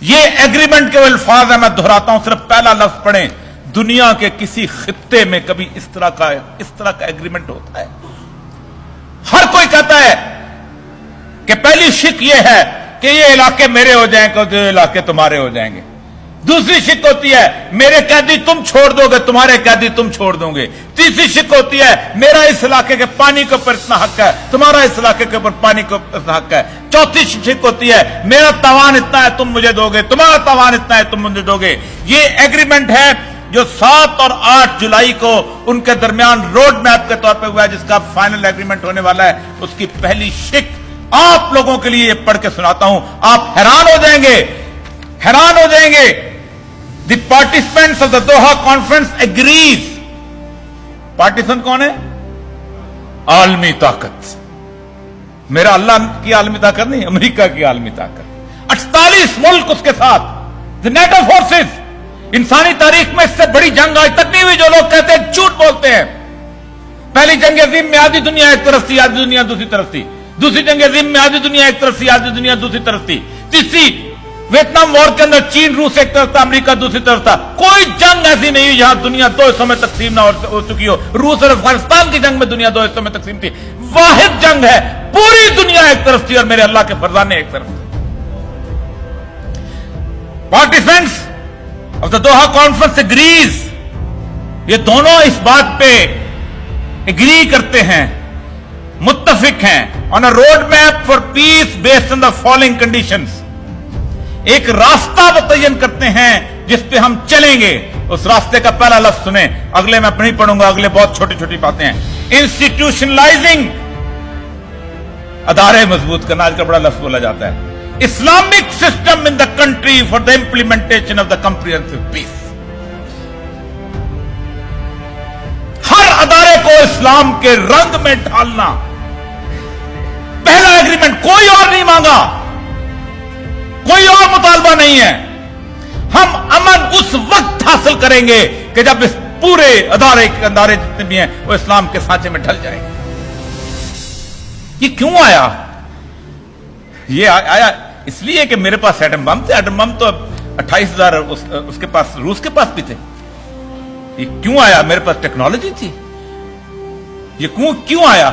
یہ ایگریمنٹ کے الفاظ ہیں، میں دہراتا ہوں، صرف پہلا لفظ پڑھیں۔ دنیا کے کسی خطے میں کبھی اس طرح کا ایگریمنٹ ہوتا ہے؟ ہر کوئی کہتا ہے کہ پہلی شک یہ ہے کہ یہ علاقے میرے ہو جائیں گے، یہ علاقے تمہارے ہو جائیں گے۔ دوسری شک ہوتی ہے میرے قیدی تم چھوڑ دو گے، تمہارے قیدی تم چھوڑ دو گے۔ تیسری شک ہوتی ہے میرا اس علاقے کے پانی کے اوپر اتنا حق ہے، تمہارا اس علاقے کے اوپر پانی کے اوپر اتنا حق ہے۔ چوتھی شک ہوتی ہے میرا تاوان اتنا ہے تم مجھے دو گے، تمہارا تاوان اتنا ہے تم مجھے دو گے۔ یہ ایگریمنٹ ہے جو 7 اور 8 جولائی کو ان کے درمیان روڈ میپ کے طور پہ ہوا ہے، جس کا فائنل ایگریمنٹ ہونے والا ہے۔ اس کی پہلی شک آپ لوگوں کے لیے یہ پڑھ کے سناتا ہوں، آپ حیران ہو جائیں گے، حیران ہو جائیں گے۔ The participants of the Doha conference agrees. پارٹیسن کون ہے؟ عالمی طاقت۔ میرا اللہ کی عالمی طاقت نہیں، امریکہ کی عالمی طاقت۔ 48 ملک اس کے ساتھ، the NATO forces۔ انسانی تاریخ میں اس سے بڑی جنگ آج تک نہیں ہوئی۔ جو لوگ کہتے ہیں جھوٹ بولتے ہیں۔ پہلی جنگ عظیم میں آدھی دنیا ایک طرف تھی، آدھی دنیا دوسری طرف تھی۔ دوسری جنگ عظیم میں آدھی دنیا ایک طرف تھی، آدھی دنیا دوسری طرف تھی۔ تیسری ویتنام وار کے اندر چین روس ایک طرف تھا، امریکہ دوسری طرف تھا۔ کوئی جنگ ایسی نہیں ہوئی جہاں دنیا 2 حصوں میں تقسیم نہ ہو چکی ہو۔ روس اور افغانستان کی جنگ میں دنیا 2 حصوں میں تقسیم تھی۔ واحد جنگ ہے، پوری دنیا ایک طرف تھی اور میرے اللہ کے فرزانے ایک طرف تھے۔ Participants of the Doha conference agrees, یہ دونوں اس بات پہ اگری کرتے ہیں، متفق ہیں، on a road map for peace based on the following conditions. ایک راستہ متعین کرتے ہیں جس پہ ہم چلیں گے۔ اس راستے کا پہلا لفظ سنیں، اگلے میں نہیں پڑھوں گا، اگلے بہت چھوٹی چھوٹی باتیں ہیں۔ انسٹیٹیوشنلائزنگ، ادارے مضبوط کرنا، آج کا بڑا لفظ بولا جاتا ہے۔ Islamic system in the country for the implementation of the comprehensive peace. ہر ادارے کو اسلام کے رنگ میں ڈھالنا، پہلا ایگریمنٹ، کوئی اور نہیں مانگا، کوئی اور مطالبہ نہیں ہے۔ ہم امن اس وقت حاصل کریں گے کہ جب اس پورے ادارے جتنے بھی ہیں وہ اسلام کے سانچے میں ڈھل جائیں گے۔ یہ کیوں آیا؟ یہ آیا اس لیے کہ میرے پاس ایٹم بم تھے۔ ایٹم بم تو 28,000 اس کے پاس، روس کے پاس بھی تھے۔ یہ کیوں آیا؟ میرے پاس ٹیکنالوجی تھی۔ یہ کیوں آیا؟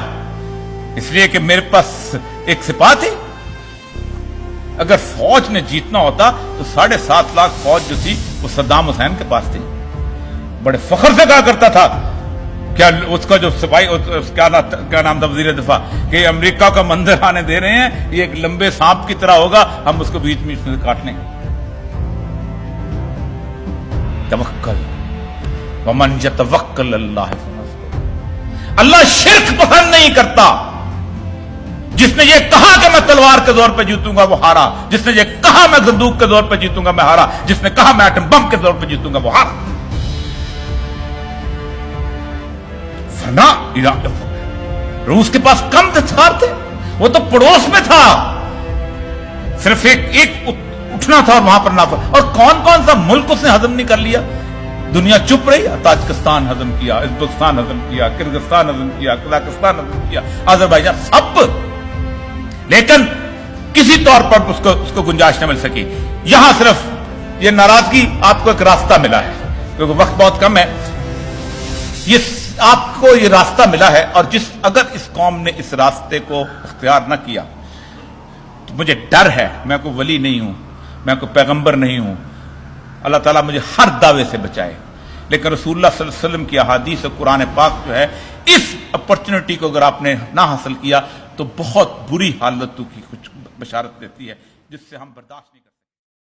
اس لیے کہ میرے پاس ایک سپاہ تھی۔ اگر فوج نے جیتنا ہوتا تو 7.5 لاکھ فوج جو تھی وہ صدام حسین کے پاس تھی۔ بڑے فخر سے کہا کرتا تھا، کیا اس کا جو سپاہی، کیا نام تھا وزیر دفاع، کہ امریکہ کا منظر آنے دے رہے ہیں، یہ ایک لمبے سانپ کی طرح ہوگا، ہم اس کو بیچ میں سے کاٹ لیں گے۔ توکل ومن یتوکل اللہ، اللہ شرک پسند نہیں کرتا۔ جس نے یہ کہا کہ میں تلوار کے زور پہ جیتوں گا وہ ہارا، جس نے یہ کہا میں بندوق کے زور پہ جیتوں گا میں ہارا، جس نے کہا میں ایٹم بم کے زور پہ جیتوں گا وہ ہارا۔ فنا روس کے پاس کم ہتھیار تھے، وہ تو پڑوس میں تھا، صرف ایک اٹھنا تھا اور وہاں پر نافذ۔ اور کون سا ملک اس نے ہضم نہیں کر لیا؟ دنیا چپ رہی، تاجکستان ہضم کیا، ازبکستان ہضم کیا، کرغزستان ہضم کیا، قزاقستان ہضم کیا، آذربائیجان، سب، لیکن کسی طور پر اس کو گنجائش نہ مل سکی۔ یہاں صرف یہ ناراضگی، آپ کو ایک راستہ ملا ہے، کیونکہ وقت بہت کم ہے، آپ کو یہ راستہ ملا ہے، اور اگر اس قوم نے اس راستے کو اختیار نہ کیا تو مجھے ڈر ہے، میں کوئی ولی نہیں ہوں، میں کوئی پیغمبر نہیں ہوں، اللہ تعالیٰ مجھے ہر دعوے سے بچائے، لیکن رسول اللہ صلی اللہ علیہ وسلم کی احادیث اور قرآن پاک جو ہے، اس اپرچونٹی کو اگر آپ نے نہ حاصل کیا تو بہت بری حالتوں کی کچھ بشارت دیتی ہے جس سے ہم برداشت نہیں کرتے۔